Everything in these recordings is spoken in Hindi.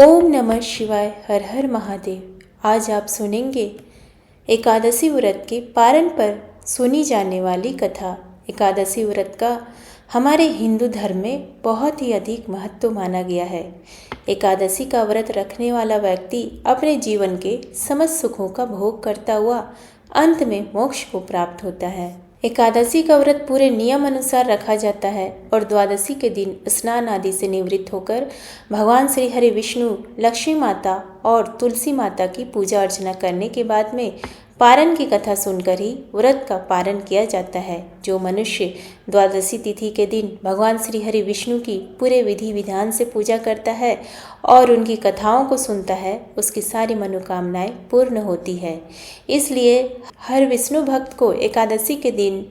ओम नमः शिवाय। हर हर महादेव। आज आप सुनेंगे एकादशी व्रत के पारण पर सुनी जाने वाली कथा। एकादशी व्रत का हमारे हिंदू धर्म में बहुत ही अधिक महत्व माना गया है। एकादशी का व्रत रखने वाला व्यक्ति अपने जीवन के समस्त सुखों का भोग करता हुआ अंत में मोक्ष को प्राप्त होता है। एकादशी का व्रत पूरे नियम अनुसार रखा जाता है और द्वादशी के दिन स्नान आदि से निवृत्त होकर भगवान श्री हरि विष्णु, लक्ष्मी माता और तुलसी माता की पूजा अर्चना करने के बाद में पारण की कथा सुनकर ही व्रत का पारण किया जाता है। जो मनुष्य द्वादशी तिथि के दिन भगवान श्री हरि विष्णु की पूरे विधि विधान से पूजा करता है और उनकी कथाओं को सुनता है, उसकी सारी मनोकामनाएं पूर्ण होती है। इसलिए हर विष्णु भक्त को एकादशी के दिन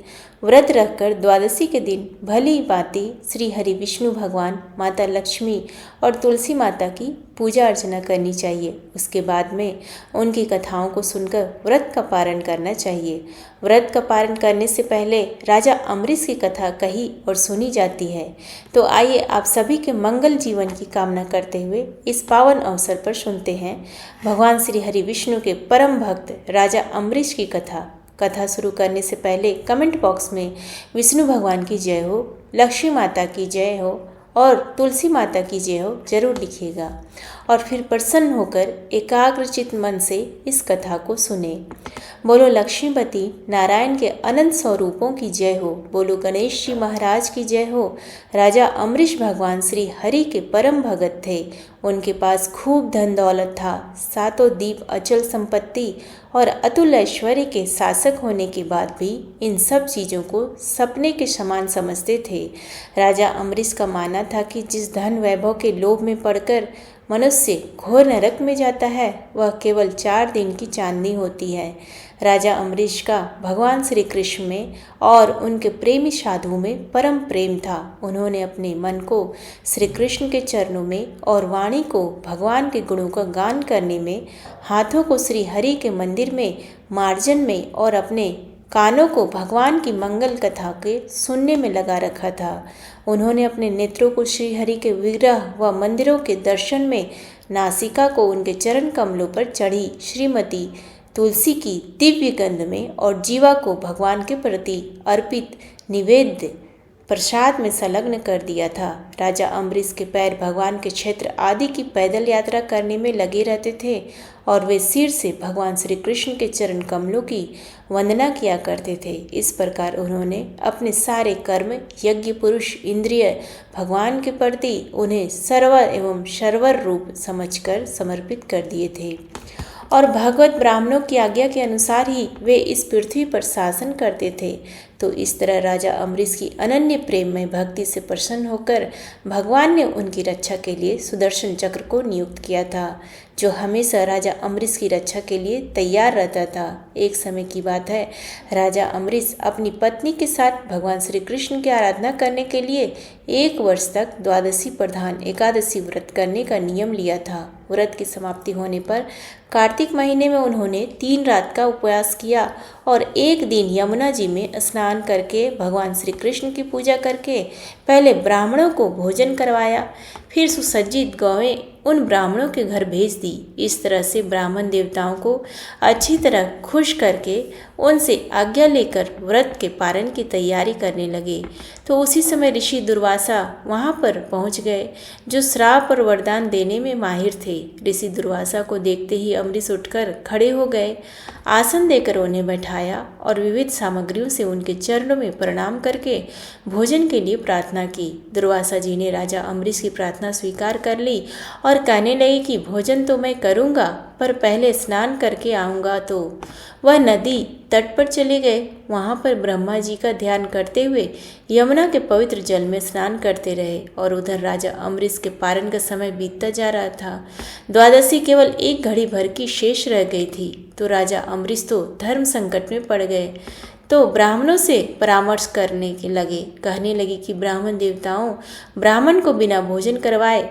व्रत रखकर द्वादशी के दिन भली भांति श्री हरि विष्णु भगवान, माता लक्ष्मी और तुलसी माता की पूजा अर्चना करनी चाहिए। उसके बाद में उनकी कथाओं को सुनकर व्रत का पारण करना चाहिए। व्रत का पारण करने से पहले राजा अम्बरीश की कथा कही और सुनी जाती है। तो आइए आप सभी के मंगल जीवन की कामना करते हुए इस पावन अवसर पर सुनते हैं भगवान श्री हरि विष्णु के परम भक्त राजा अम्बरीश की कथा। कथा शुरू करने से पहले कमेंट बॉक्स में विष्णु भगवान की जय हो, लक्ष्मी माता की जय हो और तुलसी माता की जय हो जरूर लिखिएगा और फिर प्रसन्न होकर एकाग्रचित मन से इस कथा को सुने। बोलो लक्ष्मीपति नारायण के अनंत स्वरूपों की जय हो। बोलो गणेश जी महाराज की जय हो। राजा अम्बरीश भगवान श्री हरि के परम भगत थे। उनके पास खूब धन दौलत था। सातों दीप अचल संपत्ति और अतुल ऐश्वर्य के शासक होने के बाद भी इन सब चीज़ों को सपने के समान समझते थे। राजा अम्बरीश का मानना था कि जिस धन वैभव के लोभ में पड़कर मनुष्य घोर नरक में जाता है, वह केवल 4 दिन की चांदनी होती है। राजा अम्बरीश का भगवान श्री कृष्ण में और उनके प्रेमी साधुओं में परम प्रेम था। उन्होंने अपने मन को श्री कृष्ण के चरणों में और वाणी को भगवान के गुणों का गान करने में, हाथों को श्री हरि के मंदिर में मार्जन में और अपने कानों को भगवान की मंगल कथा के सुनने में लगा रखा था। उन्होंने अपने नेत्रों को श्री हरि के विग्रह व मंदिरों के दर्शन में, नासिका को उनके चरण कमलों पर चढ़ी श्रीमती तुलसी की दिव्य गंध में और जीवा को भगवान के प्रति अर्पित निवेद्य प्रसाद में संलग्न कर दिया था। राजा अम्बरीश के पैर भगवान के क्षेत्र आदि की पैदल यात्रा करने में लगे रहते थे और वे सिर से भगवान श्री कृष्ण के चरण कमलों की वंदना किया करते थे। इस प्रकार उन्होंने अपने सारे कर्म, यज्ञ, पुरुष, इंद्रिय भगवान के प्रति उन्हें सर्व एवं सर्वर रूप समझकर समर्पित कर दिए थे और भगवत ब्राह्मणों की आज्ञा के अनुसार ही वे इस पृथ्वी पर शासन करते थे। तो इस तरह राजा अम्बरीश की अनन्य प्रेम में भक्ति से प्रसन्न होकर भगवान ने उनकी रक्षा के लिए सुदर्शन चक्र को नियुक्त किया था, जो हमेशा राजा अम्बरीश की रक्षा के लिए तैयार रहता था। एक समय की बात है, राजा अम्बरीश अपनी पत्नी के साथ भगवान श्री कृष्ण की आराधना करने के लिए 1 वर्ष तक द्वादशी प्रधान एकादशी व्रत करने का नियम लिया था। व्रत की समाप्ति होने पर कार्तिक महीने में उन्होंने 3 रात का उपवास किया और एक दिन यमुना जी में स्नान करके भगवान श्री कृष्ण की पूजा करके पहले ब्राह्मणों को भोजन करवाया, फिर सुसज्जित गौएं उन ब्राह्मणों के घर भेज दी। इस तरह से ब्राह्मण देवताओं को अच्छी तरह खुश करके उनसे आज्ञा लेकर व्रत के पारण की तैयारी करने लगे। तो उसी समय ऋषि दुर्वासा वहां पर पहुंच गए, जो श्राप और वरदान देने में माहिर थे। ऋषि दुर्वासा को देखते ही अम्बरीश उठकर खड़े हो गए, आसन देकर उन्हें बैठाया और विविध सामग्रियों से उनके चरणों में प्रणाम करके भोजन के लिए प्रार्थना की। दुर्वासा जी ने राजा अम्बरीश की प्रार्थना स्वीकार कर ली और कहने लगे कि भोजन तो मैं करूँगा, पर पहले स्नान करके आऊँगा। तो वह नदी तट पर चले गए। वहाँ पर ब्रह्मा जी का ध्यान करते हुए यमुना के पवित्र जल में स्नान करते रहे और उधर राजा अम्बरीश के पारण का समय बीतता जा रहा था। द्वादशी केवल 1 घड़ी भर की शेष रह गई थी। तो राजा अम्बरीश तो धर्म संकट में पड़ गए। तो ब्राह्मणों से परामर्श करने के लगे, कहने लगे कि ब्राह्मण देवताओं, ब्राह्मण को बिना भोजन करवाए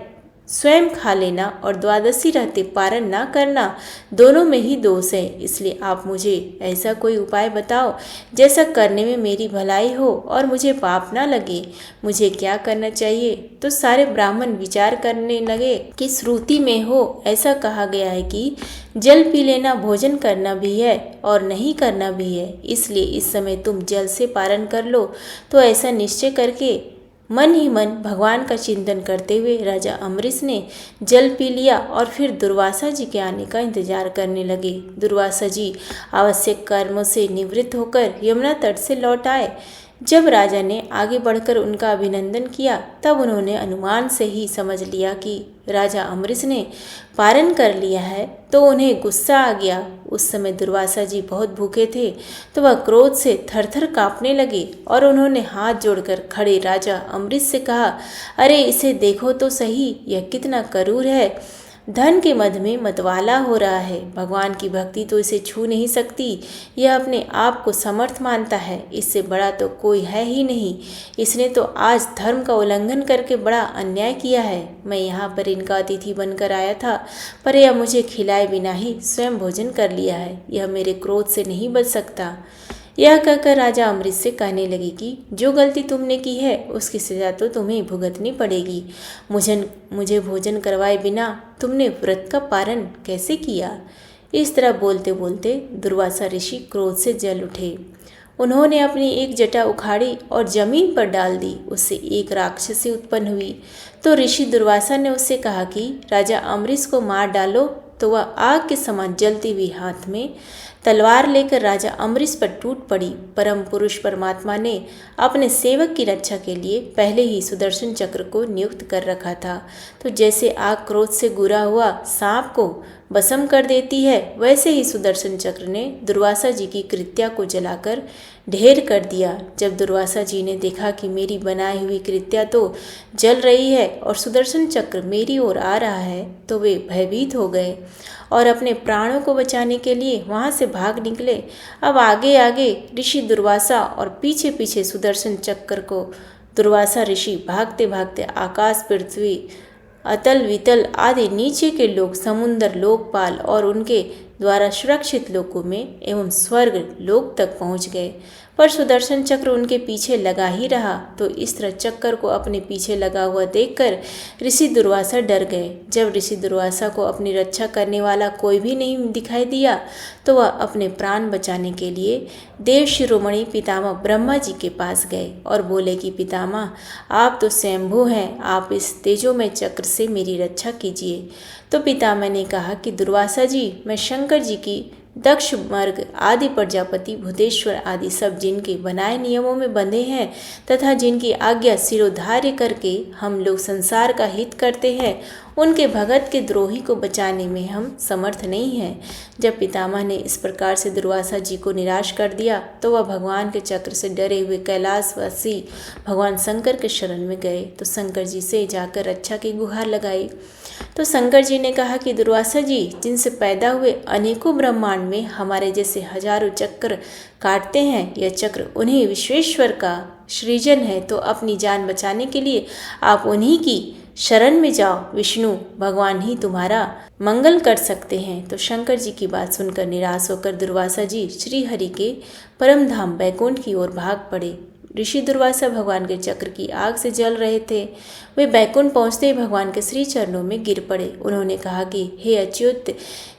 स्वयं खा लेना और द्वादशी रहते पारण ना करना दोनों में ही दोष है। इसलिए आप मुझे ऐसा कोई उपाय बताओ जैसा करने में मेरी भलाई हो और मुझे पाप ना लगे। मुझे क्या करना चाहिए? तो सारे ब्राह्मण विचार करने लगे कि श्रुति में हो ऐसा कहा गया है कि जल पी लेना भोजन करना भी है और नहीं करना भी है, इसलिए इस समय तुम जल से पारण कर लो। तो ऐसा निश्चय करके मन ही मन भगवान का चिंतन करते हुए राजा अम्बरीश ने जल पी लिया और फिर दुर्वासा जी के आने का इंतजार करने लगे। दुर्वासा जी आवश्यक कर्मों से निवृत्त होकर यमुना तट से लौट आए। जब राजा ने आगे बढ़कर उनका अभिनंदन किया तब उन्होंने अनुमान से ही समझ लिया कि राजा अम्बरीश ने पारण कर लिया है, तो उन्हें गुस्सा आ गया। उस समय दुर्वासा जी बहुत भूखे थे, तो वह क्रोध से थरथर कांपने लगे और उन्होंने हाथ जोड़कर खड़े राजा अम्बरीश से कहा, अरे इसे देखो तो सही, यह कितना क्रूर है। धन के मद में मतवाला हो रहा है। भगवान की भक्ति तो इसे छू नहीं सकती। यह अपने आप को समर्थ मानता है, इससे बड़ा तो कोई है ही नहीं। इसने तो आज धर्म का उल्लंघन करके बड़ा अन्याय किया है। मैं यहाँ पर इनका अतिथि बनकर आया था, पर यह मुझे खिलाए बिना ही स्वयं भोजन कर लिया है। यह मेरे क्रोध से नहीं बच सकता। यह कहकर राजा अम्बरीश से कहने लगे कि जो गलती तुमने की है उसकी सजा तो तुम्हें भुगतनी पड़ेगी। मुझे भोजन करवाए बिना तुमने व्रत का पारण कैसे किया? इस तरह बोलते बोलते दुर्वासा ऋषि क्रोध से जल उठे। उन्होंने अपनी एक जटा उखाड़ी और जमीन पर डाल दी। उससे एक राक्षसी उत्पन्न हुई। तो ऋषि दुर्वासा ने उससे कहा कि राजा अम्बरीश को मार डालो। तो वह आग के समान जलती हुई हाथ में तलवार लेकर राजा अम्बरीश पर टूट पड़ी। परम पुरुष परमात्मा ने अपने सेवक की रक्षा के लिए पहले ही सुदर्शन चक्र को नियुक्त कर रखा था। तो जैसे आग क्रोध से गुरा हुआ सांप को भस्म कर देती है, वैसे ही सुदर्शन चक्र ने दुर्वासा जी की कृत्या को जलाकर ढेर कर दिया। जब दुर्वासा जी ने देखा कि मेरी बनाई हुई कृत्या तो जल रही है और सुदर्शन चक्र मेरी ओर आ रहा है, तो वे भयभीत हो गए और अपने प्राणों को बचाने के लिए वहां से भाग निकले। अब आगे आगे ऋषि दुर्वासा और पीछे पीछे सुदर्शन चक्र को दुर्वासा ऋषि भागते भागते आकाश, पृथ्वी, अतल वितल आदि नीचे के लोक, समुद्र, लोकपाल और उनके द्वारा सुरक्षित लोकों में एवं स्वर्ग लोक तक पहुंच गए। पर सुदर्शन चक्र उनके पीछे लगा ही रहा। तो इस तरह चक्कर को अपने पीछे लगा हुआ देखकर ऋषि दुर्वासा डर गए। जब ऋषि दुर्वासा को अपनी रक्षा करने वाला कोई भी नहीं दिखाई दिया, तो वह अपने प्राण बचाने के लिए देव शिरोमणि पितामह ब्रह्मा जी के पास गए और बोले कि पितामह, आप तो स्वयंभू हैं, आप इस तेजोमय चक्र से मेरी रक्षा कीजिए। तो पितामह ने कहा कि दुर्वासा जी, मैं शंकर जी की, दक्ष, मर्ग आदि प्रजापति, भूतेश्वर आदि सब जिनके बनाए नियमों में बंधे हैं तथा जिनकी आज्ञा सिरोधार्य करके हम लोग संसार का हित करते हैं, उनके भगत के द्रोही को बचाने में हम समर्थ नहीं हैं। जब पितामह ने इस प्रकार से दुर्वासा जी को निराश कर दिया, तो वह भगवान के चक्र से डरे हुए कैलाशवासी भगवान शंकर के शरण में गए। तो शंकर जी से जाकर रक्षा की गुहार लगाई। तो शंकर जी ने कहा कि दुर्वासा जी, जिनसे पैदा हुए अनेकों ब्रह्मांड में हमारे जैसे हजारों चक्र काटते हैं, यह चक्र उन्हीं विश्वेश्वर का सृजन है। तो अपनी जान बचाने के लिए आप उन्हीं की शरण में जाओ। विष्णु भगवान ही तुम्हारा मंगल कर सकते हैं। तो शंकर जी की बात सुनकर निराश होकर दुर्वासा जी श्री हरि के परम धाम बैकुंठ की ओर भाग पड़े। ऋषि दुर्वासा भगवान के चक्र की आग से जल रहे थे। वे बैकुंठ पहुंचते ही भगवान के श्री चरणों में गिर पड़े। उन्होंने कहा कि हे अच्युत,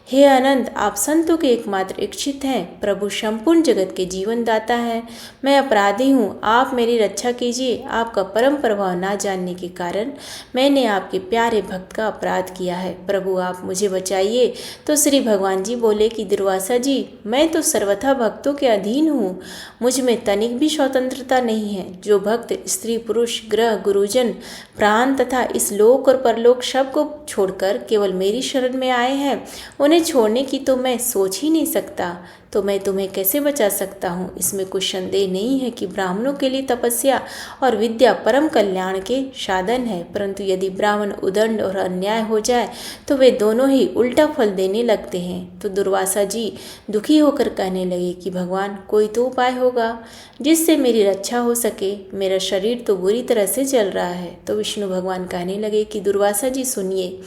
हे अनंत, आप संतों के एकमात्र इच्छित हैं, प्रभु संपूर्ण जगत के जीवन दाता है। मैं अपराधी हूँ, आप मेरी रक्षा कीजिए। आपका परम प्रभाव ना जानने के कारण मैंने आपके प्यारे भक्त का अपराध किया है। प्रभु आप मुझे बचाइए। तो श्री भगवान जी बोले कि दुर्वासा जी, मैं तो सर्वथा भक्तों के अधीन हूँ, मुझ में तनिक भी स्वतंत्रता नहीं है। जो भक्त स्त्री, पुरुष, ग्रह, गुरुजन, प्राण तथा इस लोक और परलोक सब को छोड़कर केवल मेरी शरण में आए हैं, उन्हें छोड़ने की तो मैं सोच ही नहीं सकता। तो मैं तुम्हें कैसे बचा सकता हूँ। इसमें कुछ संदेह नहीं है कि ब्राह्मणों के लिए तपस्या और विद्या परम कल्याण के साधन है, परंतु यदि ब्राह्मण उदंड और अन्याय हो जाए तो वे दोनों ही उल्टा फल देने लगते हैं। तो दुर्वासा जी दुखी होकर कहने लगे कि भगवान, कोई तो उपाय होगा जिससे मेरी रक्षा हो सके। मेरा शरीर तो बुरी तरह से जल रहा है। तो विष्णु भगवान कहने लगे कि दुर्वासा जी सुनिए,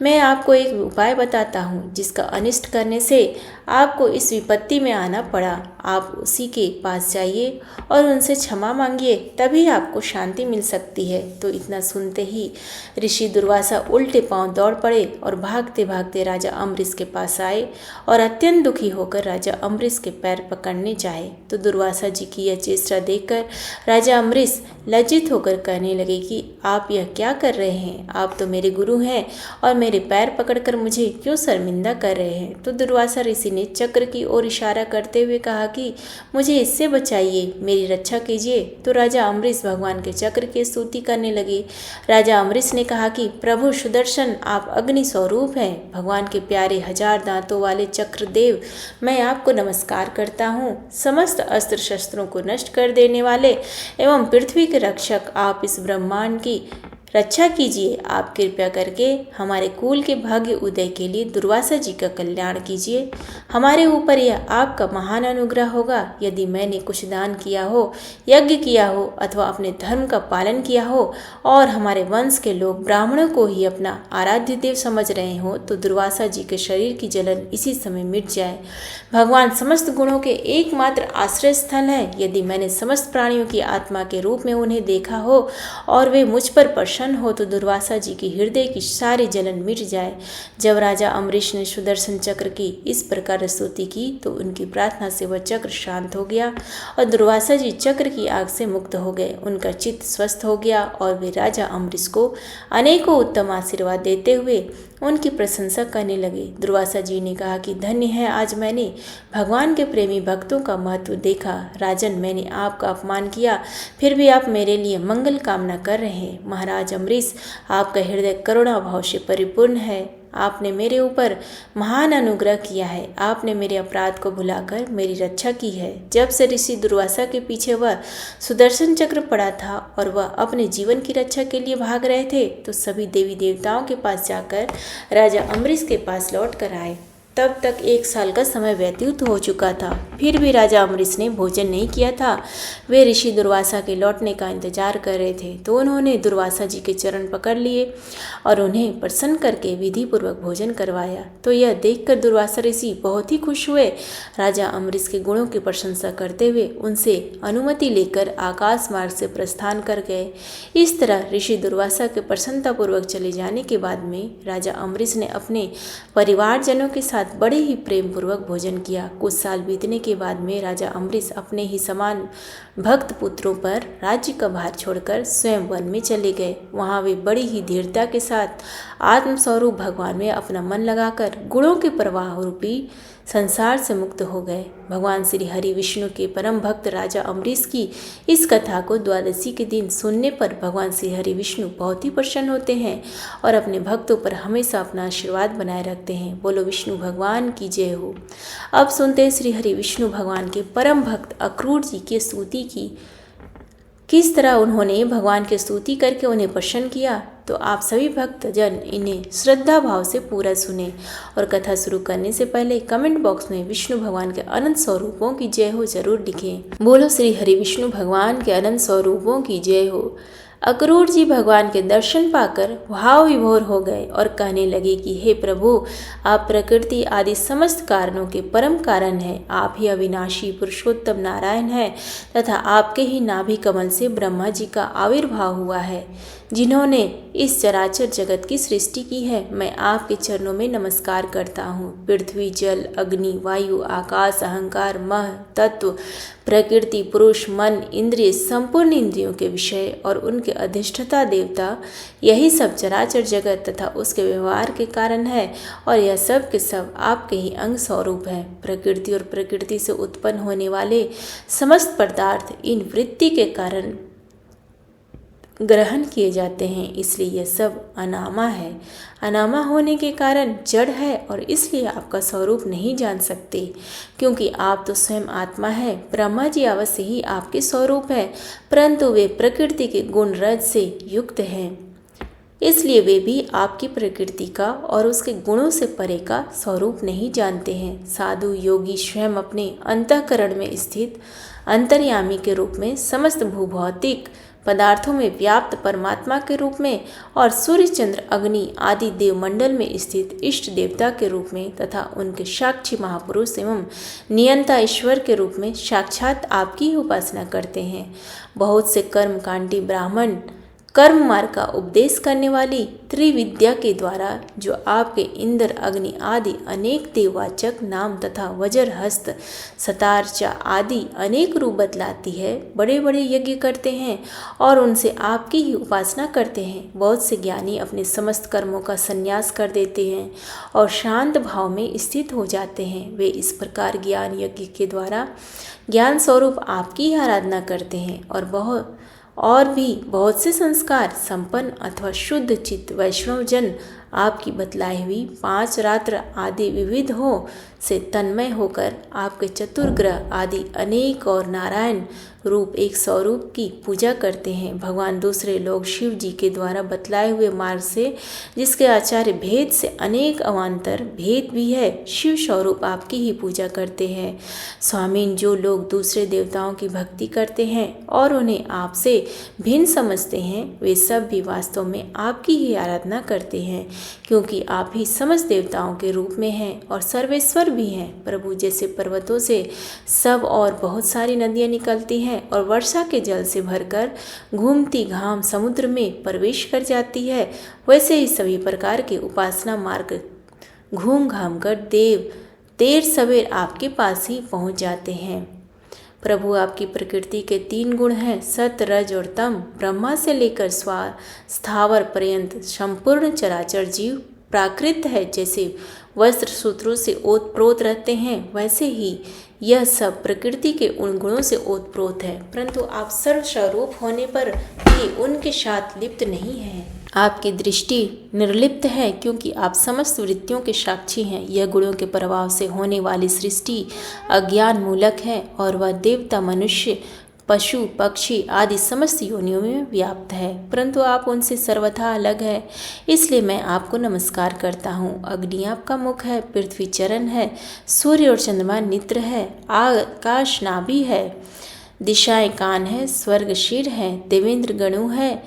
मैं आपको एक उपाय बताता हूँ जिसका अनिष्ट करने से आपको इस विपत्ति में आना पड़ा। आप उसी के पास जाइए और उनसे क्षमा मांगिए, तभी आपको शांति मिल सकती है। तो इतना सुनते ही ऋषि दुर्वासा उल्टे पांव दौड़ पड़े और भागते भागते राजा अम्बरीश के पास आए और अत्यंत दुखी होकर राजा अम्बरीश के पैर पकड़ने चाहे। तो दुर्वासा जी की यह चेष्टा देखकर राजा अम्बरीश लज्जित होकर कहने लगे कि आप यह क्या कर रहे हैं। आप तो मेरे गुरु हैं और मेरे पैर पकड़कर मुझे क्यों शर्मिंदा कर रहे हैं। तो दुर्वासा ऋषि ने चक्र की ओर इशारा करते हुए कहा कि मुझे इससे बचाइए, मेरी रक्षा कीजिए। तो राजा अम्बरीश भगवान के चक्र की स्तुति करने लगे। राजा अम्बरीश ने कहा कि प्रभु सुदर्शन, आप अग्नि स्वरूप हैं। भगवान के प्यारे 1000 दांतों वाले चक्रदेव, मैं आपको नमस्कार करता हूँ। समस्त अस्त्र शस्त्रों को नष्ट कर देने वाले एवं पृथ्वी के रक्षक, आप इस ब्रह्मांड की रक्षा कीजिए। आप कृपया करके हमारे कुल के भाग्य उदय के लिए दुर्वासा जी का कल्याण कीजिए। हमारे ऊपर यह आपका महान अनुग्रह होगा यदि मैंने कुछ दान किया हो, यज्ञ किया हो अथवा अपने धर्म का पालन किया हो और हमारे वंश के लोग ब्राह्मणों को ही अपना आराध्य देव समझ रहे हो, तो दुर्वासा जी के शरीर की जलन इसी समय मिट जाए। भगवान समस्त गुणों के एकमात्र आश्रय स्थल है। यदि मैंने समस्त प्राणियों की आत्मा के रूप में उन्हें देखा हो और वे मुझ पर प्रसन्न हो, तो दुर्वासा जी की हृदय की सारी जलन मिट जाए। जब राजा अम्बरीश ने सुदर्शन चक्र की इस प्रकार स्तुति की तो उनकी प्रार्थना से वह चक्र शांत हो गया और दुर्वासा जी चक्र की आग से मुक्त हो गए। उनका चित्त स्वस्थ हो गया और वे राजा अम्बरीश को अनेकों उत्तम आशीर्वाद देते हुए उनकी प्रशंसा करने लगे। दुर्वासा जी ने कहा कि धन्य है, आज मैंने भगवान के प्रेमी भक्तों का महत्व देखा। राजन, मैंने आपका अपमान किया, फिर भी आप मेरे लिए मंगल कामना कर रहे हैं। महाराज अम्बरीश, आपका हृदय करुणा भाव से परिपूर्ण है। आपने मेरे ऊपर महान अनुग्रह किया है। आपने मेरे अपराध को भुलाकर मेरी रक्षा की है। जब से ऋषि दुर्वासा के पीछे वह सुदर्शन चक्र पड़ा था और वह अपने जीवन की रक्षा के लिए भाग रहे थे, तो सभी देवी देवताओं के पास जाकर राजा अम्बरीश के पास लौट कर आए। तब तक 1 साल का समय व्यतीत हो चुका था, फिर भी राजा अम्बरीश ने भोजन नहीं किया था। वे ऋषि दुर्वासा के लौटने का इंतजार कर रहे थे, तो उन्होंने दुर्वासा जी के चरण पकड़ लिए और उन्हें प्रसन्न करके विधि पूर्वक भोजन करवाया। तो यह देखकर दुर्वासा ऋषि बहुत ही खुश हुए। राजा अम्बरीश के गुणों की प्रशंसा करते हुए उनसे अनुमति लेकर आकाश मार्ग से प्रस्थान कर गए। इस तरह ऋषि दुर्वासा के प्रसन्नतापूर्वक चले जाने के बाद में राजा अम्बरीश ने अपने परिवारजनों के साथ बड़े ही प्रेम पूर्वक भोजन किया। कुछ साल बीतने के बाद में राजा अम्बरीश अपने ही समान भक्त पुत्रों पर राज्य का भार छोड़कर स्वयं वन में चले गए। वहां वे बड़ी ही धीरता के साथ आत्मस्वरूप भगवान में अपना मन लगाकर गुणों के प्रवाह रूपी संसार से मुक्त हो गए। भगवान श्री हरि विष्णु के परम भक्त राजा अम्बरीश की इस कथा को द्वादशी के दिन सुनने पर भगवान श्री हरि विष्णु बहुत ही प्रसन्न होते हैं और अपने भक्तों पर हमेशा अपना आशीर्वाद बनाए रखते हैं। बोलो विष्णु भगवान की जय हो। अब सुनते हैं श्री हरि विष्णु भगवान के परम भक्त अक्रूर जी की स्तुति की, किस तरह उन्होंने भगवान की स्तुति करके उन्हें प्रसन्न किया। तो आप सभी भक्तजन इन्हें श्रद्धा भाव से पूरा सुने और कथा शुरू करने से पहले कमेंट बॉक्स में विष्णु भगवान के अनंत स्वरूपों की जय हो जरूर लिखें। बोलो श्री हरि विष्णु भगवान के अनंत स्वरूपों की जय हो। अक्रूर जी भगवान के दर्शन पाकर भाव विभोर हो गए और कहने लगे कि हे प्रभु, आप प्रकृति आदि समस्त कारणों के परम कारण हैं। आप ही अविनाशी पुरुषोत्तम नारायण हैं तथा आपके ही नाभि कमल से ब्रह्मा जी का आविर्भाव हुआ है, जिन्होंने इस चराचर जगत की सृष्टि की है। मैं आपके चरणों में नमस्कार करता हूँ। पृथ्वी, जल, अग्नि, वायु, आकाश, अहंकार, मह, तत्व, प्रकृति, पुरुष, मन, इंद्रिय, संपूर्ण इंद्रियों के विषय और उनके अधिष्ठता देवता, यही सब चराचर जगत तथा उसके व्यवहार के कारण है और यह सब के सब आपके ही अंग स्वरूप है। प्रकृति और प्रकृति से उत्पन्न होने वाले समस्त पदार्थ इन वृत्ति के कारण ग्रहण किए जाते हैं, इसलिए यह सब अनामा है। अनामा होने के कारण जड़ है और इसलिए आपका स्वरूप नहीं जान सकते, क्योंकि आप तो स्वयं आत्मा है। ब्रह्मा जी अवश्य ही आपके स्वरूप है, परंतु वे प्रकृति के गुण रज से युक्त हैं, इसलिए वे भी आपकी प्रकृति का और उसके गुणों से परे का स्वरूप नहीं जानते हैं। साधु योगी स्वयं अपने अंतःकरण में स्थित अंतर्यामी के रूप में, समस्त भूभौतिक पदार्थों में व्याप्त परमात्मा के रूप में और सूर्य चंद्र अग्नि आदि देवमंडल में स्थित इष्ट देवता के रूप में तथा उनके साक्षी महापुरुष एवं नियंता ईश्वर के रूप में साक्षात आपकी ही उपासना करते हैं। बहुत से कर्मकांडी ब्राह्मण कर्म मार्ग का उपदेश करने वाली त्रिविद्या के द्वारा, जो आपके इंद्र अग्नि आदि अनेक देववाचक नाम तथा वज्र हस्त सतारचा आदि अनेक रूप बतलाती है, बड़े बड़े यज्ञ करते हैं और उनसे आपकी ही उपासना करते हैं। बहुत से ज्ञानी अपने समस्त कर्मों का संन्यास कर देते हैं और शांत भाव में स्थित हो जाते हैं। वे इस प्रकार ज्ञान यज्ञ के द्वारा ज्ञान स्वरूप आपकी ही आराधना करते हैं और भी बहुत से संस्कार संपन्न अथवा शुद्ध चित्त वैष्णव जन आपकी बतलाई हुई 5 रात्र आदि विविध हो से तन्मय होकर आपके चतुर्ग्रह आदि अनेक और नारायण रूप एक स्वरूप की पूजा करते हैं। भगवान दूसरे लोग शिव जी के द्वारा बतलाए हुए मार्ग से, जिसके आचार्य भेद से अनेक अवान्तर भेद भी है, शिव स्वरूप आपकी ही पूजा करते हैं। स्वामीन, जो लोग दूसरे देवताओं की भक्ति करते हैं और उन्हें आपसे भिन्न समझते हैं, वे सब भी वास्तव में आपकी ही आराधना करते हैं, क्योंकि आप ही समस्त देवताओं के रूप में हैं और सर्वेश्वर भी हैं। प्रभु, जैसे पर्वतों से सब और बहुत सारी नदियाँ निकलती हैं और वर्षा के जल से भरकर घूमती घाम समुद्र में प्रवेश कर जाती है, वैसे ही सभी प्रकार के उपासना मार्ग घूम घाम कर देर सवेर आपके पास ही पहुँच जाते हैं। प्रभु, आपकी प्रकृति के 3 गुण हैं, सत रज और तम। ब्रह्मा से लेकर स्थावर पर्यंत संपूर्ण चराचर जीव प्राकृत है। जैसे वस्त्र सूत्रों से ओतप्रोत रहते हैं, वैसे ही यह सब प्रकृति के उन गुणों से ओतप्रोत है, परंतु आप सर्वस्वरूप होने पर भी उनके साथ लिप्त नहीं हैं। आपकी दृष्टि निर्लिप्त है, क्योंकि आप समस्त वृत्तियों के साक्षी हैं। यह गुणों के प्रभाव से होने वाली सृष्टि अज्ञान मूलक है और वह देवता, मनुष्य, पशु, पक्षी आदि समस्त योनियों में व्याप्त है, परंतु आप उनसे सर्वथा अलग है, इसलिए मैं आपको नमस्कार करता हूँ। अग्नि आपका मुख है, पृथ्वी चरण है, सूर्य और चंद्रमा नेत्र है, आकाश नाभि है, दिशाएं कान है, स्वर्ग शिर है, देवेंद्र गणु है,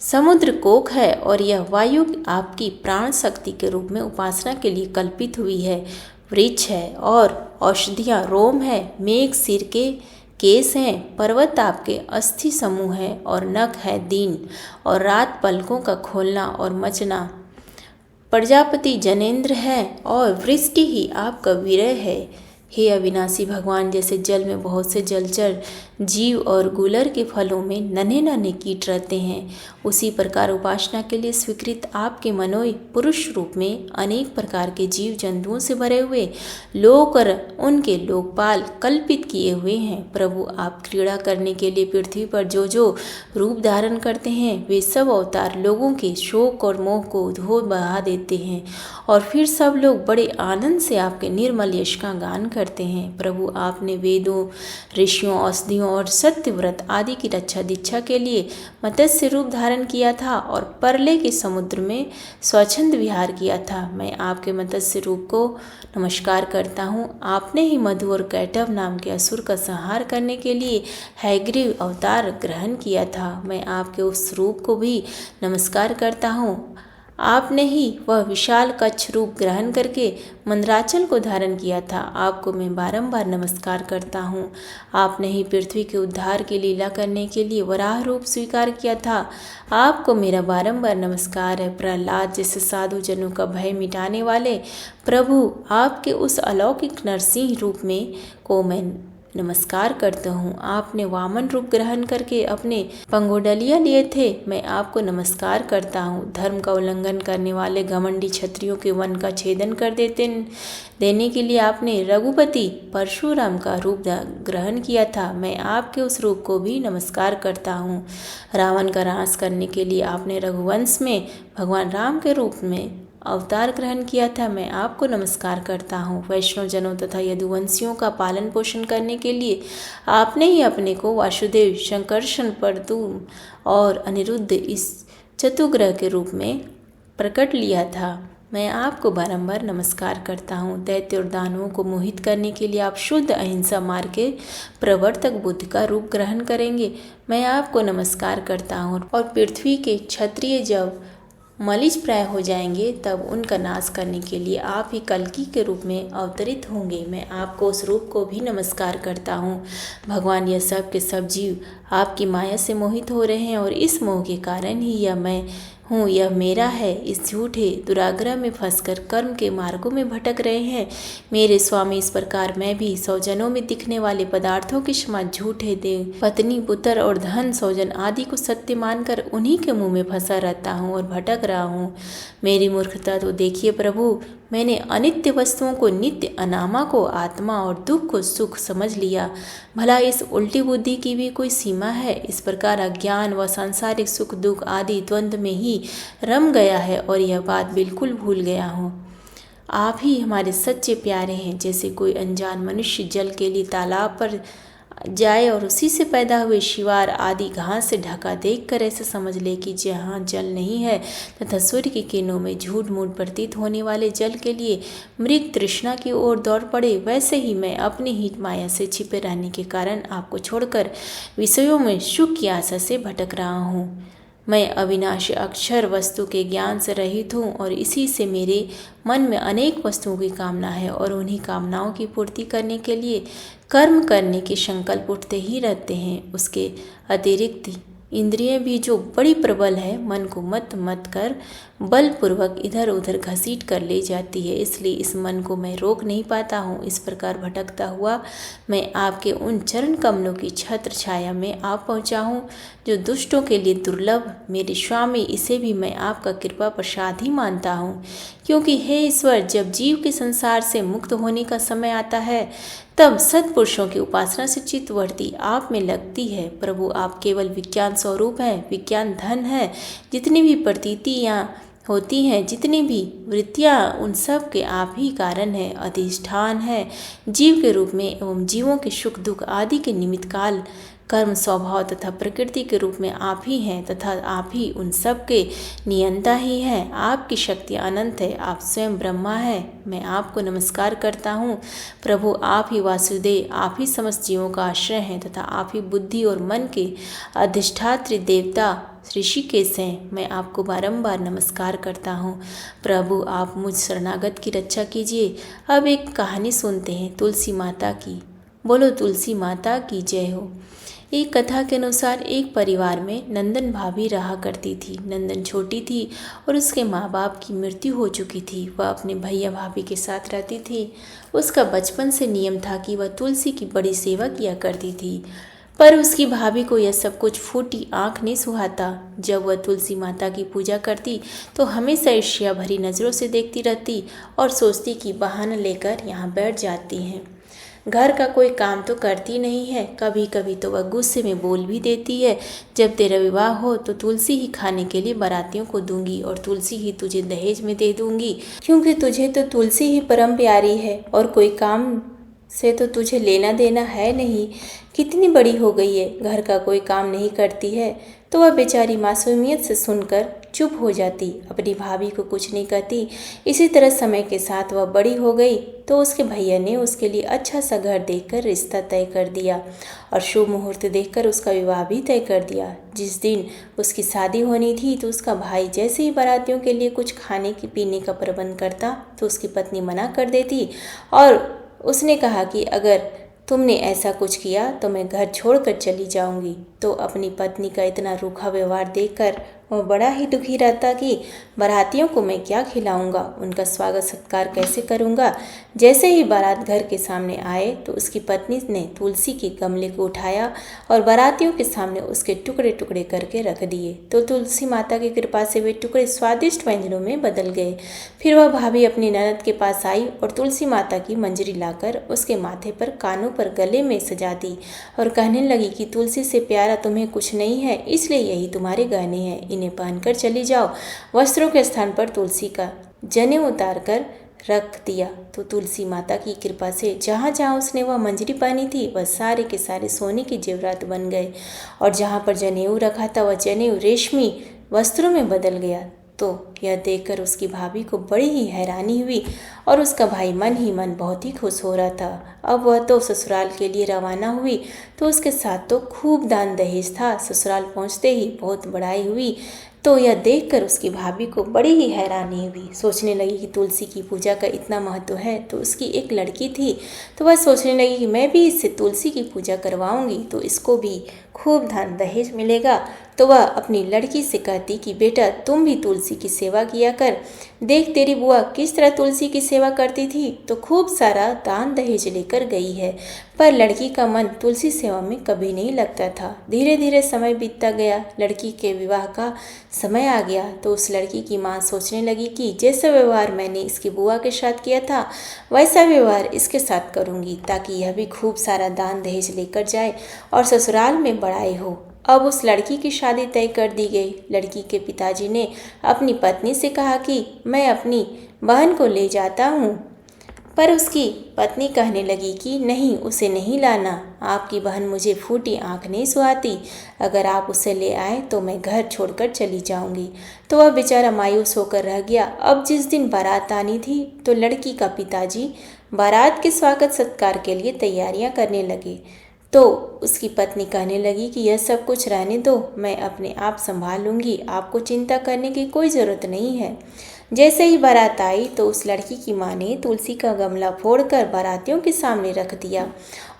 समुद्र कोक है और यह वायु आपकी प्राण शक्ति के रूप में उपासना के लिए कल्पित हुई है। वृक्ष है और औषधियाँ रोम है, मेघ सिर के केस हैं, पर्वत आपके अस्थि समूह है और नख है दिन और रात पलकों का खोलना और मचना। प्रजापति जनेन्द्र है और वृष्टि ही आपका विरय है। हे अविनाशी भगवान, जैसे जल में बहुत से जलचर जीव और गुलर के फलों में नन्हे नन्हे कीट रहते हैं, उसी प्रकार उपासना के लिए स्वीकृत आपके मनोय पुरुष रूप में अनेक प्रकार के जीव जंतुओं से भरे हुए लोक और उनके लोकपाल कल्पित किए हुए हैं। प्रभु, आप क्रीड़ा करने के लिए पृथ्वी पर जो जो रूप धारण करते हैं, वे सब अवतार लोगों के शोक और मोह को धो बहा देते हैं और फिर सब लोग बड़े आनंद से आपके निर्मल यश का गान करते हैं। प्रभु, आपने वेदों, ऋषियों, औषधियों और सत्यव्रत आदि की रक्षा दीक्षा के लिए मत्स्य रूप धारण किया था और परले के समुद्र में स्वच्छंद विहार किया था। मैं आपके मत्स्य रूप को नमस्कार करता हूँ। आपने ही मधु और कैटव नाम के असुर का संहार करने के लिए हैग्रीव अवतार ग्रहण किया था। मैं आपके उस रूप को भी नमस्कार करता हूँ। आपने ही वह विशाल कच्छ रूप ग्रहण करके मंदराचल को धारण किया था। आपको मैं बारंबार नमस्कार करता हूँ। आपने ही पृथ्वी के उद्धार की लीला करने के लिए वराह रूप स्वीकार किया था। आपको मेरा बारंबार नमस्कार है। प्रहलाद जैसे साधु जनों का भय मिटाने वाले प्रभु, आपके उस अलौकिक नरसिंह रूप में को मैं नमस्कार करता हूँ। आपने वामन रूप ग्रहण करके अपने पंगोडलिया लिए थे, मैं आपको नमस्कार करता हूँ। धर्म का उल्लंघन करने वाले घमंडी क्षत्रियों के वन का छेदन कर देने के लिए आपने रघुपति परशुराम का रूप ग्रहण किया था, मैं आपके उस रूप को भी नमस्कार करता हूँ। रावण का नाश करने के लिए आपने रघुवंश में भगवान राम के रूप में अवतार ग्रहण किया था, मैं आपको नमस्कार करता हूँ। वैष्णव जनों तथा यदुवंशियों का पालन पोषण करने के लिए आपने ही अपने को वासुदेव, शंकरषण, परदुम और अनिरुद्ध इस चतुग्रह के रूप में प्रकट लिया था, मैं आपको बारंबार नमस्कार करता हूँ। दैत्य और दानवों को मोहित करने के लिए आप शुद्ध अहिंसा मार्ग के प्रवर्तक बुद्ध का रूप ग्रहण करेंगे, मैं आपको नमस्कार करता हूँ। और पृथ्वी के क्षत्रिय जब मलिज प्राय हो जाएंगे तब उनका नाश करने के लिए आप ही कल्कि के रूप में अवतरित होंगे, मैं आपको उस रूप को भी नमस्कार करता हूँ। भगवान, यह सब के सब जीव आपकी माया से मोहित हो रहे हैं और इस मोह के कारण ही यह मैं हूँ, यह मेरा है, इस झूठे दुराग्रह में फंसकर कर्म के मार्गों में भटक रहे हैं। मेरे स्वामी, इस प्रकार मैं भी सौजनों में दिखने वाले पदार्थों के समान झूठे देव, पत्नी, पुत्र और धन, सौजन आदि को सत्य मानकर उन्हीं के मुंह में फंसा रहता हूँ और भटक रहा हूँ। मेरी मूर्खता तो देखिए प्रभु, मैंने अनित्य वस्तुओं को नित्य, अनामा को आत्मा और दुख को सुख समझ लिया। भला इस उल्टी बुद्धि की भी कोई सीमा है? इस प्रकार अज्ञान व सांसारिक सुख दुख आदि द्वंद्व में ही रम गया है और यह बात बिल्कुल भूल गया हूँ। आप ही हमारे सच्चे प्यारे हैं। जैसे कोई अनजान मनुष्य जल के लिए तालाब पर जाए और उसी से पैदा हुए शिवार आदि घास से ढका देखकर ऐसा समझ ले कि जहाँ जल नहीं है तथा सूर्य की किरणों में झूठ मूठ प्रतीत होने वाले जल के लिए मृग तृष्णा की ओर दौड़ पड़े, वैसे ही मैं अपनी ही माया से छिपे रहने के कारण आपको छोड़कर विषयों में सुख की आशा से भटक रहा हूँ। मैं अविनाशी अक्षर वस्तु के ज्ञान से रहित हूँ और इसी से मेरे मन में अनेक वस्तुओं की कामना है और उन्हीं कामनाओं की पूर्ति करने के लिए कर्म करने के संकल्प उठते ही रहते हैं। उसके अतिरिक्त इंद्रिय भी जो बड़ी प्रबल है, मन को मत कर बलपूर्वक इधर उधर घसीट कर ले जाती है, इसलिए इस मन को मैं रोक नहीं पाता हूँ। इस प्रकार भटकता हुआ मैं आपके उन चरण कमलों की छत्र छाया में आ पहुँचा हूँ जो दुष्टों के लिए दुर्लभ। मेरे स्वामी, इसे भी मैं आपका कृपा प्रसाद ही मानता हूँ, क्योंकि हे ईश्वर, जब जीव के संसार से मुक्त होने का समय आता है तब सत्पुरुषों की उपासना से चित्तवृत्ति आप में लगती है। प्रभु, आप केवल विज्ञान स्वरूप हैं, विज्ञान धन है। जितनी भी प्रतीतियाँ होती हैं, जितनी भी वृत्तियाँ, उन सब के आप ही कारण है, अधिष्ठान है। जीव के रूप में एवं जीवों के सुख दुख आदि के निमित्त काल, कर्म, स्वभाव तथा प्रकृति के रूप में आप ही हैं तथा आप ही उन सब के नियंता ही हैं। आपकी शक्ति अनंत है, आप स्वयं ब्रह्मा हैं। मैं आपको नमस्कार करता हूँ। प्रभु, आप ही वासुदेव, आप ही समस्त जीवों का आश्रय हैं तथा आप ही बुद्धि और मन के अधिष्ठात्री देवता ऋषिकेश हैं। मैं आपको बारंबार नमस्कार करता हूँ। प्रभु, आप मुझ शरणागत की रक्षा कीजिए। अब एक कहानी सुनते हैं तुलसी माता की। बोलो तुलसी माता की जय हो। एक कथा के अनुसार एक परिवार में नंदन भाभी रहा करती थी। नंदन छोटी थी और उसके माँ बाप की मृत्यु हो चुकी थी। वह अपने भैया भाभी के साथ रहती थी। उसका बचपन से नियम था कि वह तुलसी की बड़ी सेवा किया करती थी, पर उसकी भाभी को यह सब कुछ फूटी आंख नहीं सुहाता। जब वह तुलसी माता की पूजा करती तो हमेशा ईर्ष्या भरी नज़रों से देखती रहती और सोचती कि बहाना लेकर यहाँ बैठ जाती हैं। घर का कोई काम तो करती नहीं है। कभी कभी तो वह गुस्से में बोल भी देती है, जब तेरा विवाह हो तो तुलसी ही खाने के लिए बारातियों को दूंगी और तुलसी ही तुझे दहेज में दे दूंगी, क्योंकि तुझे तो तुलसी ही परम प्यारी है और कोई काम से तो तुझे लेना देना है नहीं। कितनी बड़ी हो गई है, घर का कोई काम नहीं करती है। तो वह बेचारी मासूमियत से सुनकर चुप हो जाती, अपनी भाभी को कुछ नहीं कहती। इसी तरह समय के साथ वह बड़ी हो गई तो उसके भैया ने उसके लिए अच्छा सा घर देखकर रिश्ता तय कर दिया और शुभ मुहूर्त देखकर उसका विवाह भी तय कर दिया। जिस दिन उसकी शादी होनी थी तो उसका भाई जैसे ही बारातियों के लिए कुछ खाने की पीने का प्रबंध करता तो उसकी पत्नी मना कर देती और उसने कहा कि अगर तुमने ऐसा कुछ किया तो मैं घर छोड़कर चली जाऊंगी। तो अपनी पत्नी का इतना रूखा व्यवहार देखकर वह बड़ा ही दुखी रहता कि बारातियों को मैं क्या खिलाऊंगा, उनका स्वागत सत्कार कैसे करूंगा। जैसे ही बारात घर के सामने आए तो उसकी पत्नी ने तुलसी के गमले को उठाया और बारातियों के सामने उसके टुकड़े टुकड़े करके रख दिए। तो तुलसी माता की कृपा से वे टुकड़े स्वादिष्ट व्यंजनों में बदल गए। फिर वह भाभी अपनी ननद के पास आई और तुलसी माता की मंजरी लाकर उसके माथे पर, कानों पर, गले में सजा दी और कहने लगी कि तुलसी से प्यारा तुम्हें कुछ नहीं है, इसलिए यही तुम्हारे गहने हैं, इन्हें पहनकर चली जाओ। वस्त्रों के स्थान पर तुलसी का जनेऊ उतार कर रख दिया। तो तुलसी माता की कृपा से जहाँ जहाँ उसने वह मंजरी पहनी थी वह सारे के सारे सोने के जेवरात बन गए और जहाँ पर जनेऊ रखा था वह जनेऊ रेशमी वस्त्रों में बदल गया। तो यह देखकर उसकी भाभी को बड़ी ही हैरानी हुई और उसका भाई मन ही मन बहुत ही खुश हो रहा था। अब वह तो ससुराल के लिए रवाना हुई तो उसके साथ तो खूब दान दहेज था। ससुराल पहुंचते ही बहुत बड़ाई हुई तो यह देखकर उसकी भाभी को बड़ी ही हैरानी हुई। सोचने लगी कि तुलसी की पूजा का इतना महत्व है तो उसकी एक लड़की थी, तो वह सोचने लगी कि मैं भी इससे तुलसी की पूजा करवाऊंगी तो इसको भी खूब धन दहेज मिलेगा। तो वह अपनी लड़की से कहती कि बेटा तुम भी तुलसी की सेवा किया कर, देख तेरी बुआ किस तरह तुलसी की सेवा करती थी तो खूब सारा दान दहेज लेकर गई है। पर लड़की का मन तुलसी सेवा में कभी नहीं लगता था। धीरे धीरे समय बीतता गया, लड़की के विवाह का समय आ गया तो उस लड़की की माँ सोचने लगी कि जैसा व्यवहार मैंने इसकी बुआ के साथ किया था वैसा व्यवहार इसके साथ करूँगी ताकि यह भी खूब सारा दान दहेज लेकर जाए और ससुराल में बड़ाई हो। अब उस लड़की की शादी तय कर दी गई। लड़की के पिताजी ने अपनी पत्नी से कहा कि मैं अपनी बहन को ले जाता हूँ, पर उसकी पत्नी कहने लगी कि नहीं, उसे नहीं लाना, आपकी बहन मुझे फूटी आंख नहीं सुहाती, अगर आप उसे ले आए तो मैं घर छोड़कर चली जाऊंगी। तो वह बेचारा मायूस होकर रह गया। अब जिस दिन बारात आनी थी तो लड़की का पिताजी बारात के स्वागत सत्कार के लिए तैयारियां करने लगे। तो उसकी पत्नी कहने लगी कि यह सब कुछ रहने दो, मैं अपने आप संभाल लूँगी, आपको चिंता करने की कोई ज़रूरत नहीं है। जैसे ही बारात आई तो उस लड़की की माँ ने तुलसी का गमला फोड़कर बारातियों के सामने रख दिया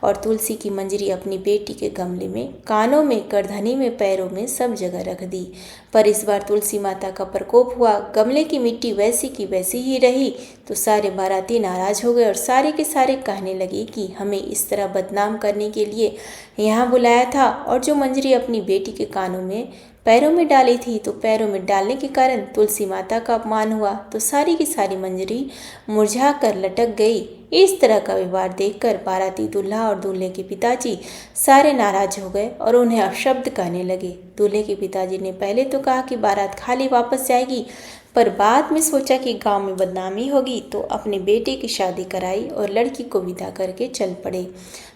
और तुलसी की मंजरी अपनी बेटी के गमले में, कानों में, करधनी में, पैरों में सब जगह रख दी। पर इस बार तुलसी माता का प्रकोप हुआ, गमले की मिट्टी वैसी की वैसी ही रही। तो सारे बाराती नाराज हो गए और सारे के सारे कहने लगे कि हमें इस तरह बदनाम करने के लिए यहाँ बुलाया था, और जो मंजरी अपनी बेटी के कानों में, पैरों में डाली थी तो पैरों में डालने के कारण तुलसी माता का अपमान हुआ तो सारी की सारी मंजरी मुरझा कर लटक गई। इस तरह का व्यवहार देखकर बाराती दूल्हा और दूल्हे के पिताजी सारे नाराज हो गए और उन्हें अपशब्द कहने लगे। दूल्हे के पिताजी ने पहले तो कहा कि बारात खाली वापस जाएगी, पर बाद में सोचा कि गांव में बदनामी होगी तो अपने बेटे की शादी कराई और लड़की को विदा करके चल पड़े।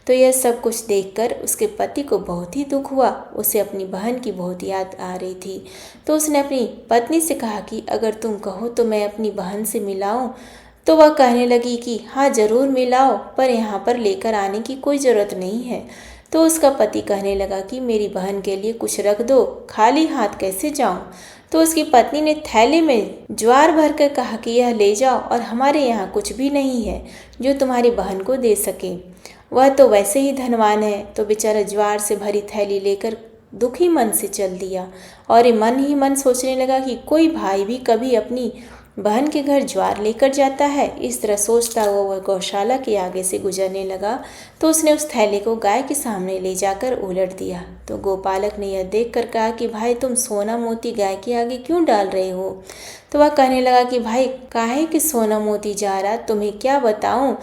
तो यह सब कुछ देखकर उसके पति को बहुत ही दुख हुआ। उसे अपनी बहन की बहुत याद आ रही थी। तो उसने अपनी पत्नी से कहा कि अगर तुम कहो तो मैं अपनी बहन से मिलाऊं। तो वह कहने लगी कि हाँ ज़रूर मिलाओ, पर यहाँ पर लेकर आने की कोई ज़रूरत नहीं है। तो उसका पति कहने लगा कि मेरी बहन के लिए कुछ रख दो, खाली हाथ कैसे जाऊं। तो उसकी पत्नी ने थैले में ज्वार भरकर कहा कि यह ले जाओ, और हमारे यहाँ कुछ भी नहीं है जो तुम्हारी बहन को दे सके, वह तो वैसे ही धनवान है। तो बेचारा ज्वार से भरी थैली लेकर दुखी मन से चल दिया और मन ही मन सोचने लगा कि कोई भाई भी कभी अपनी बहन के घर ज्वार लेकर जाता है। इस तरह सोचता हुआ वह गौशाला के आगे से गुजरने लगा तो उसने उस थैले को गाय के सामने ले जाकर उलट दिया। तो गोपालक ने यह देखकर कहा कि भाई तुम सोना मोती गाय के आगे क्यों डाल रहे हो। तो वह कहने लगा कि भाई काहे कि सोना मोती जा रहा, तुम्हें क्या बताऊं,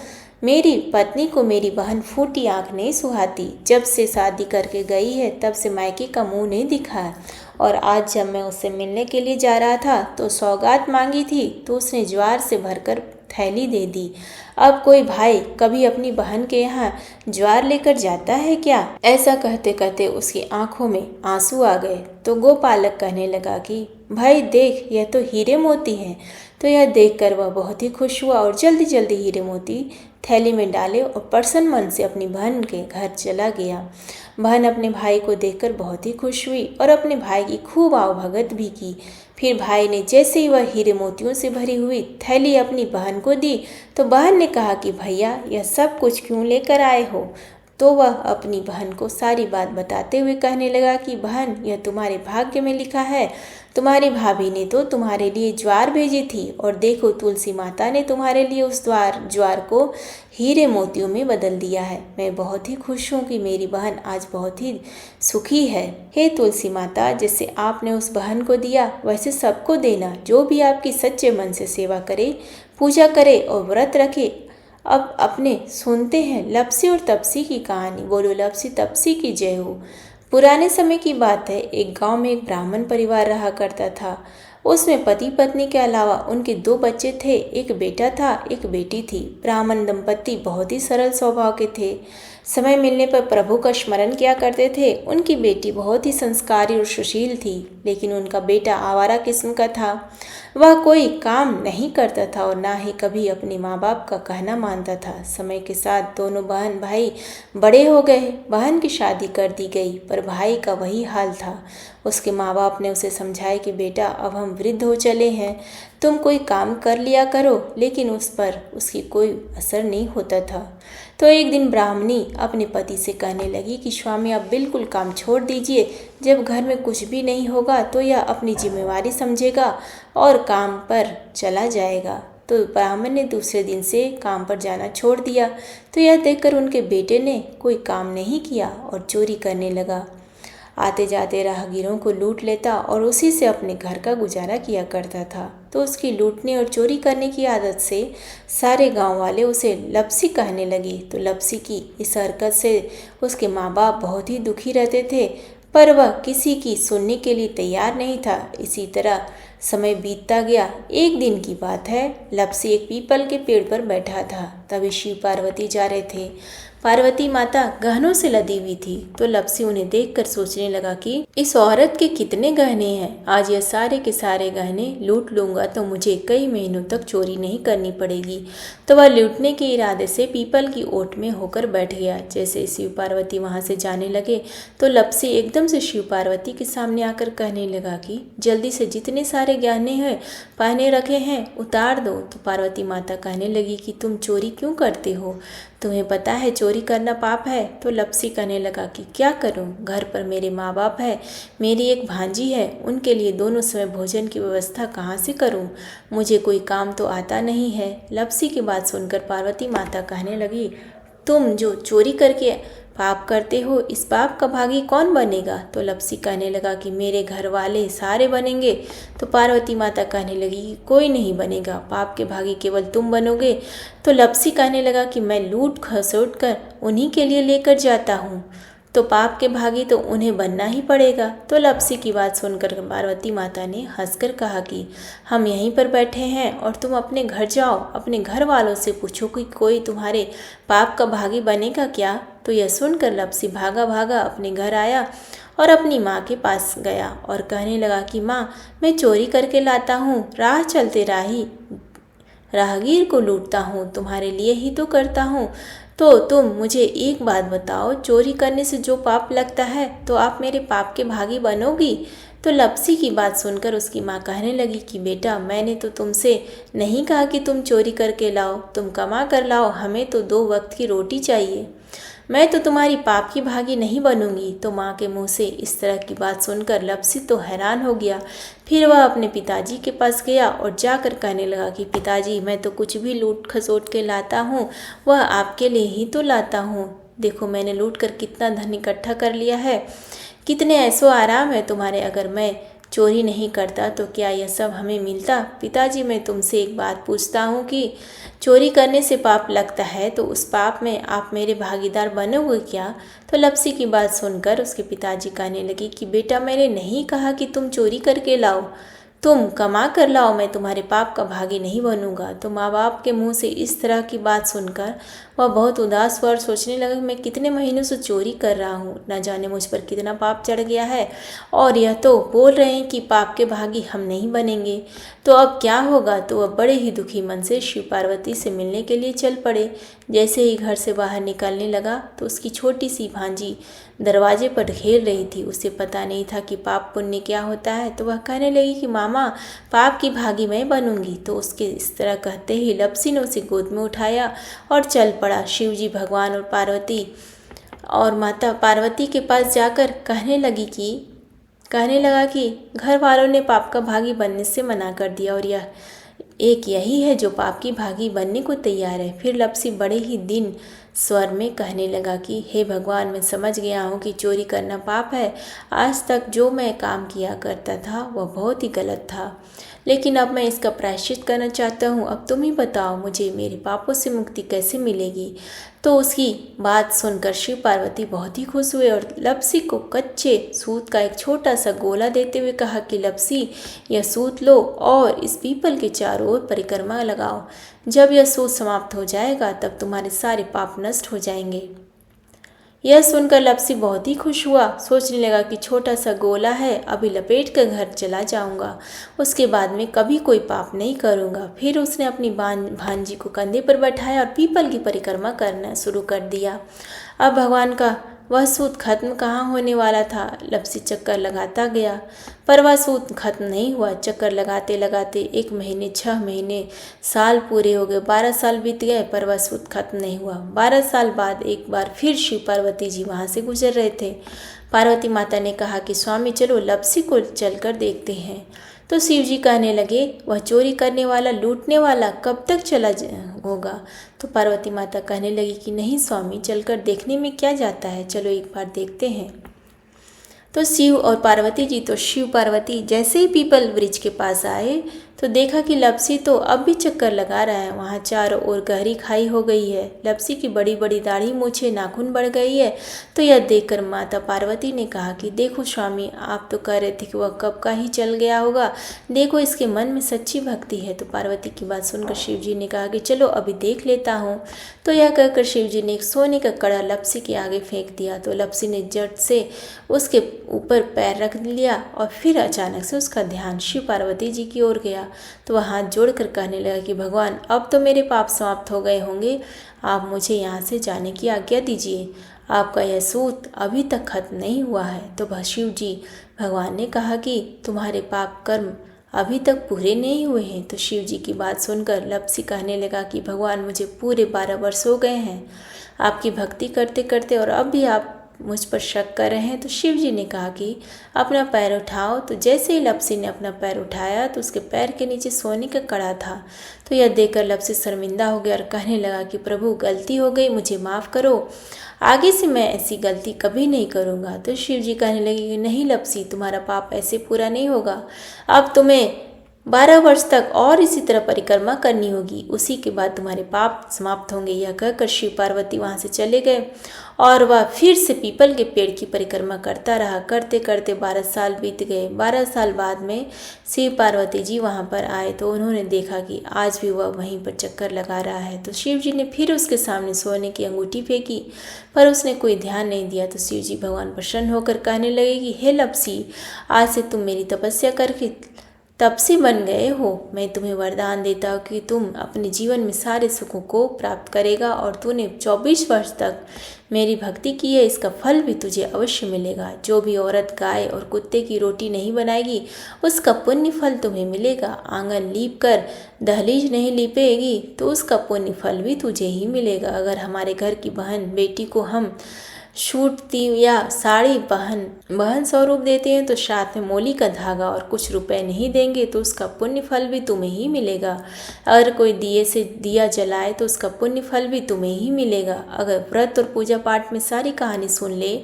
मेरी पत्नी को मेरी बहन फूटी आंख नहीं सुहाती। जब से शादी करके गई है तब से मायके का मुंह नहीं दिखा है, और आज जब मैं उससे मिलने के लिए जा रहा था तो सौगात मांगी थी तो उसने ज्वार से भरकर थैली दे दी। अब कोई भाई कभी अपनी बहन के यहाँ ज्वार लेकर जाता है क्या। ऐसा कहते कहते उसकी आंखों में आंसू आ गए। तो गोपालक कहने लगा कि भाई देख, यह तो हीरे मोती हैं। तो यह देखकर वह बहुत ही खुश हुआ और जल्दी जल्दी हीरे मोती थैली में डाले और प्रसन्न मन से अपनी बहन के घर चला गया। बहन अपने भाई को देखकर बहुत ही खुश हुई और अपने भाई की खूब आवभगत भी की। फिर भाई ने जैसे ही वह हीरे मोतियों से भरी हुई थैली अपनी बहन को दी तो बहन ने कहा कि भैया यह सब कुछ क्यों लेकर आए हो। तो वह अपनी बहन को सारी बात बताते हुए कहने लगा कि बहन, यह तुम्हारे भाग्य में लिखा है, तुम्हारी भाभी ने तो तुम्हारे लिए ज्वार भेजी थी और देखो तुलसी माता ने तुम्हारे लिए उस ज्वार को हीरे मोतियों में बदल दिया है। मैं बहुत ही खुश हूँ कि मेरी बहन आज बहुत ही सुखी है। हे तुलसी माता, जैसे आपने उस बहन को दिया वैसे सबको देना। जो भी आपकी सच्चे मन से सेवा करे, पूजा करे और व्रत रखे। अब अपने सुनते हैं लपसी और तपसी की कहानी। बोलो लपसी तपसी की जय हो। पुराने समय की बात है, एक गांव में एक ब्राह्मण परिवार रहा करता था। उसमें पति पत्नी के अलावा उनके 2 बच्चे थे। एक बेटा था, एक बेटी थी। ब्राह्मण दंपति बहुत ही सरल स्वभाव के थे। समय मिलने पर प्रभु का स्मरण किया करते थे। उनकी बेटी बहुत ही संस्कारी और सुशील थी, लेकिन उनका बेटा आवारा किस्म का था। वह कोई काम नहीं करता था और ना ही कभी अपने माँ बाप का कहना मानता था। समय के साथ दोनों बहन भाई बड़े हो गए। बहन की शादी कर दी गई, पर भाई का वही हाल था। उसके माँ बाप ने उसे समझाया कि बेटा, अब हम वृद्ध हो चले हैं, तुम कोई काम कर लिया करो, लेकिन उस पर उसकी कोई असर नहीं होता था। तो एक दिन ब्राह्मणी अपने पति से कहने लगी कि स्वामी, आप बिल्कुल काम छोड़ दीजिए। जब घर में कुछ भी नहीं होगा तो यह अपनी जिम्मेवारी समझेगा और काम पर चला जाएगा। तो ब्राह्मण ने दूसरे दिन से काम पर जाना छोड़ दिया। तो यह देखकर उनके बेटे ने कोई काम नहीं किया और चोरी करने लगा। आते जाते राहगीरों को लूट लेता और उसी से अपने घर का गुजारा किया करता था। तो उसकी लूटने और चोरी करने की आदत से सारे गांव वाले उसे लपसी कहने लगे। तो लपसी की इस हरकत से उसके माँ बाप बहुत ही दुखी रहते थे, पर वह किसी की सुनने के लिए तैयार नहीं था। इसी तरह समय बीतता गया। एक दिन की बात है, लपसी एक पीपल के पेड़ पर बैठा था। तभी शिव पार्वती जा रहे थे। पार्वती माता गहनों से लदी हुई थी। तो लपसी उन्हें देखकर सोचने लगा कि इस औरत के कितने गहने हैं। आज यह सारे के सारे गहने लूट लूंगा तो मुझे कई महीनों तक चोरी नहीं करनी पड़ेगी। तो वह लूटने के इरादे से पीपल की ओट में होकर बैठ गया। जैसे शिव पार्वती वहां से जाने लगे तो लपसी एकदम से शिव पार्वती के सामने आकर कहने लगा कि जल्दी से जितने सारे गहने हैं पहने रखे हैं उतार दो। तो पार्वती माता कहने लगी कि तुम चोरी क्यों करते हो, तुम्हें पता है चोरी करना पाप है। तो लपसी कहने लगा कि क्या करूं, घर पर मेरे माँ बाप है, मेरी एक भांजी है, उनके लिए दोनों समय भोजन की व्यवस्था कहाँ से करूं, मुझे कोई काम तो आता नहीं है। लपसी की बात सुनकर पार्वती माता कहने लगी, तुम जो चोरी करके पाप करते हो, इस पाप का भागी कौन बनेगा। तो लपसी कहने लगा कि मेरे घर वाले सारे बनेंगे। तो पार्वती माता कहने लगी कि कोई नहीं बनेगा, पाप के भागी केवल तुम बनोगे। तो लपसी कहने लगा कि मैं लूट खसोट कर उन्हीं के लिए लेकर जाता हूँ, तो पाप के भागी तो उन्हें बनना ही पड़ेगा। तो लपसी की बात सुनकर पार्वती माता ने हंसकर कहा कि हम यहीं पर बैठे हैं और तुम अपने घर जाओ, अपने घर वालों से पूछो कि कोई तुम्हारे पाप का भागी बनेगा क्या। तो यह सुनकर लपसी भागा भागा अपने घर आया और अपनी माँ के पास गया और कहने लगा कि माँ, मैं चोरी करके लाता हूँ, राह चलते राहगीर को लूटता हूँ, तुम्हारे लिए ही तो करता हूँ। तो तुम मुझे एक बात बताओ, चोरी करने से जो पाप लगता है तो आप मेरे पाप के भागी बनोगी। तो लपसी की बात सुनकर उसकी माँ कहने लगी कि बेटा, मैंने तो तुमसे नहीं कहा कि तुम चोरी करके लाओ, तुम कमा कर लाओ, हमें तो 2 वक्त की रोटी चाहिए, मैं तो तुम्हारी पाप की भागी नहीं बनूंगी। तो माँ के मुंह से इस तरह की बात सुनकर लपसी तो हैरान हो गया। फिर वह अपने पिताजी के पास गया और जाकर कहने लगा कि पिताजी, मैं तो कुछ भी लूट खसोट के लाता हूँ, वह आपके लिए ही तो लाता हूँ। देखो मैंने लूट कर कितना धन इकट्ठा कर लिया है, कितने ऐसो आराम है तुम्हारे। अगर मैं चोरी नहीं करता तो क्या यह सब हमें मिलता। पिताजी, मैं तुमसे एक बात पूछता हूँ कि चोरी करने से पाप लगता है तो उस पाप में आप मेरे भागीदार बनोगे क्या। तो लपसी की बात सुनकर उसके पिताजी कहने लगे कि बेटा, मैंने नहीं कहा कि तुम चोरी करके लाओ, तुम कमा कर लाओ, मैं तुम्हारे पाप का भागी नहीं बनूंगा। तो माँ बाप के मुंह से इस तरह की बात सुनकर वह बहुत उदास हुआ और सोचने लगा कि मैं कितने महीनों से चोरी कर रहा हूँ, न जाने मुझ पर कितना पाप चढ़ गया है, और यह तो बोल रहे हैं कि पाप के भागी हम नहीं बनेंगे, तो अब क्या होगा। तो वह बड़े ही दुखी मन से शिव पार्वती से मिलने के लिए चल पड़े। जैसे ही घर से बाहर निकलने लगा तो उसकी छोटी सी भांजी दरवाजे पर खेल रही थी। उसे पता नहीं था कि पाप पुण्य क्या होता है। तो वह कहने लगी कि मामा, पाप की भागी मैं बनूंगी। तो उसके इस तरह कहते ही लपसी ने उसे गोद में उठाया और चल पड़ा। शिव जी भगवान और माता पार्वती के पास जाकर कहने लगी कि कहने लगा कि घर वालों ने पाप का भागी बनने से मना कर दिया और यह एक यही है जो पाप की भागी बनने को तैयार है। फिर लप्सी बड़े ही दीन स्वर में कहने लगा कि हे भगवान, मैं समझ गया हूँ कि चोरी करना पाप है। आज तक जो मैं काम किया करता था वह बहुत ही गलत था, लेकिन अब मैं इसका प्रायश्चित करना चाहता हूँ। अब तुम ही बताओ, मुझे मेरे पापों से मुक्ति कैसे मिलेगी। तो उसकी बात सुनकर शिव पार्वती बहुत ही खुश हुए और लप्सी को कच्चे सूत का एक छोटा सा गोला देते हुए कहा कि लप्सी, यह सूत लो और इस पीपल के चारों ओर परिक्रमा लगाओ। जब यह सूत समाप्त हो जाएगा तब तुम्हारे सारे पाप नष्ट हो जाएंगे। यह सुनकर लप्सी बहुत ही खुश हुआ। सोचने लगा कि छोटा सा गोला है, अभी लपेट कर घर चला जाऊंगा, उसके बाद में कभी कोई पाप नहीं करूंगा। फिर उसने अपनी भांजी को कंधे पर बैठाया और पीपल की परिक्रमा करना शुरू कर दिया। अब भगवान का वह सूत खत्म कहाँ होने वाला था। लप्सी चक्कर लगाता गया, पर वह सूत खत्म नहीं हुआ। चक्कर लगाते लगाते 1 महीने, 6 महीने, साल पूरे हो गए, 12 साल बीत गए, पर वह सूत खत्म नहीं हुआ। 12 साल बाद एक बार फिर शिव पार्वती जी वहाँ से गुजर रहे थे। पार्वती माता ने कहा कि स्वामी चलो लप्सी को चलकर देखते हैं। तो शिव जी कहने लगे, वह चोरी करने वाला, लूटने वाला कब तक चला होगा। तो पार्वती माता कहने लगी कि नहीं स्वामी, चलकर देखने में क्या जाता है, चलो एक बार देखते हैं। तो शिव और पार्वती जी, तो शिव पार्वती जैसे ही पीपल वृक्ष के पास आए तो देखा कि लप्सी तो अब भी चक्कर लगा रहा है। वहाँ चारों ओर गहरी खाई हो गई है। लप्सी की बड़ी बड़ी दाढ़ी, मूछें, नाखून बढ़ गई है। तो यह देखकर माता पार्वती ने कहा कि देखो स्वामी, आप तो कह रहे थे कि वह कब का ही चल गया होगा, देखो इसके मन में सच्ची भक्ति है। तो पार्वती की बात सुनकर शिव जी ने कहा कि चलो अभी देख लेता हूँ। तो यह कहकर शिव जी ने एक सोने का कड़ा लप्सी के आगे फेंक दिया। तो लप्सी ने झट से उसके ऊपर पैर रख लिया और फिर अचानक से उसका ध्यान शिव पार्वती जी की ओर गया। तो वह हाथ जोड़कर कहने लगा कि भगवान, अब तो मेरे पाप समाप्त हो गए होंगे, आप मुझे यहाँ से जाने की आज्ञा दीजिए। आपका यह सूत अभी तक खत्म नहीं हुआ है। तो शिव जी भगवान ने कहा कि तुम्हारे पाप कर्म अभी तक पूरे नहीं हुए हैं। तो शिव जी की बात सुनकर लप्सी कहने लगा कि भगवान, मुझे पूरे 12 वर्ष हो गए हैं आपकी भक्ति करते करते, और अब भी आप मुझ पर शक कर रहे हैं। तो शिव जी ने कहा कि अपना पैर उठाओ। तो जैसे ही लप्सी ने अपना पैर उठाया तो उसके पैर के नीचे सोने का कड़ा था। तो यह देखकर लप्सी शर्मिंदा हो गया और कहने लगा कि प्रभु, गलती हो गई, मुझे माफ़ करो, आगे से मैं ऐसी गलती कभी नहीं करूँगा। तो शिव जी कहने लगे कि नहीं लप्सी, तुम्हारा पाप ऐसे पूरा नहीं होगा, अब तुम्हें 12 वर्ष तक और इसी तरह परिक्रमा करनी होगी, उसी के बाद तुम्हारे पाप समाप्त होंगे। यह कहकर शिव पार्वती वहाँ से चले गए और वह फिर से पीपल के पेड़ की परिक्रमा करता रहा। करते करते 12 साल बीत गए। 12 साल बाद में शिव पार्वती जी वहाँ पर आए तो उन्होंने देखा कि आज भी वह वहीं पर चक्कर लगा रहा है। तो शिव जी ने फिर उसके सामने सोने की अंगूठी फेंकी, पर उसने कोई ध्यान नहीं दिया। तो शिव जी भगवान प्रसन्न होकर कहने लगे कि हे लप्सी, आज से तुम मेरी तपस्या करके तपसी बन गए हो। मैं तुम्हें वरदान देता हूँ कि तुम अपने जीवन में सारे सुखों को प्राप्त करेगा, और तूने 24 वर्ष तक मेरी भक्ति की है, इसका फल भी तुझे अवश्य मिलेगा। जो भी औरत गाय और कुत्ते की रोटी नहीं बनाएगी उसका पुण्य फल तुम्हें मिलेगा। आंगन लीप कर दहलीज नहीं लीपेगी तो उसका पुण्य फल भी तुझे ही मिलेगा। अगर हमारे घर की बहन बेटी को हम छूटती या साड़ी बहन स्वरूप देते हैं तो साथ में मोली का धागा और कुछ रुपए नहीं देंगे तो उसका पुण्य फल भी तुम्हें ही मिलेगा। अगर कोई दिए से दिया जलाए तो उसका पुण्य फल भी तुम्हें ही मिलेगा। अगर व्रत और पूजा पाठ में सारी कहानी सुन ले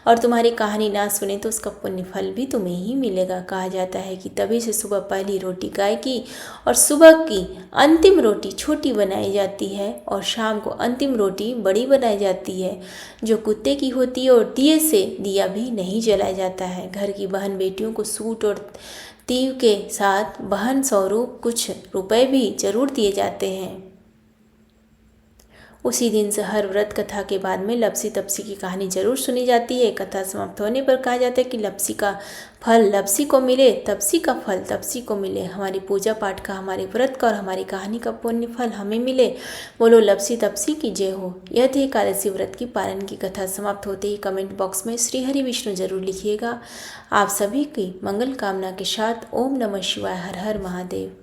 और तुम्हारी कहानी ना सुने तो उसका पुण्य फल भी तुम्हें ही मिलेगा। कहा जाता है कि तभी से सुबह पहली रोटी गाय की और सुबह की अंतिम रोटी छोटी बनाई जाती है और शाम को अंतिम रोटी बड़ी बनाई जाती है जो कुत्ते की होती है, और दिए से दिया भी नहीं जलाया जाता है। घर की बहन बेटियों को सूट और तीव के साथ बहन स्वरूप कुछ रुपए भी जरूर दिए जाते हैं। उसी दिन से हर व्रत कथा के बाद में लप्सी तपसी की कहानी जरूर सुनी जाती है। कथा समाप्त होने पर कहा जाता है कि लप्सी का फल लप्सी को मिले, तपसी का फल तपसी को मिले। हमारी पूजा पाठ का, हमारे व्रत का और हमारी कहानी का पुण्य फल हमें मिले। बोलो लप्सी तपसी की जय हो। यह थी एकादशी व्रत की पारण की कथा। समाप्त होते ही कमेंट बॉक्स में श्री हरि विष्णु जरूर लिखिएगा। आप सभी की मंगल कामना के साथ ओम नमः शिवाय, हर हर महादेव।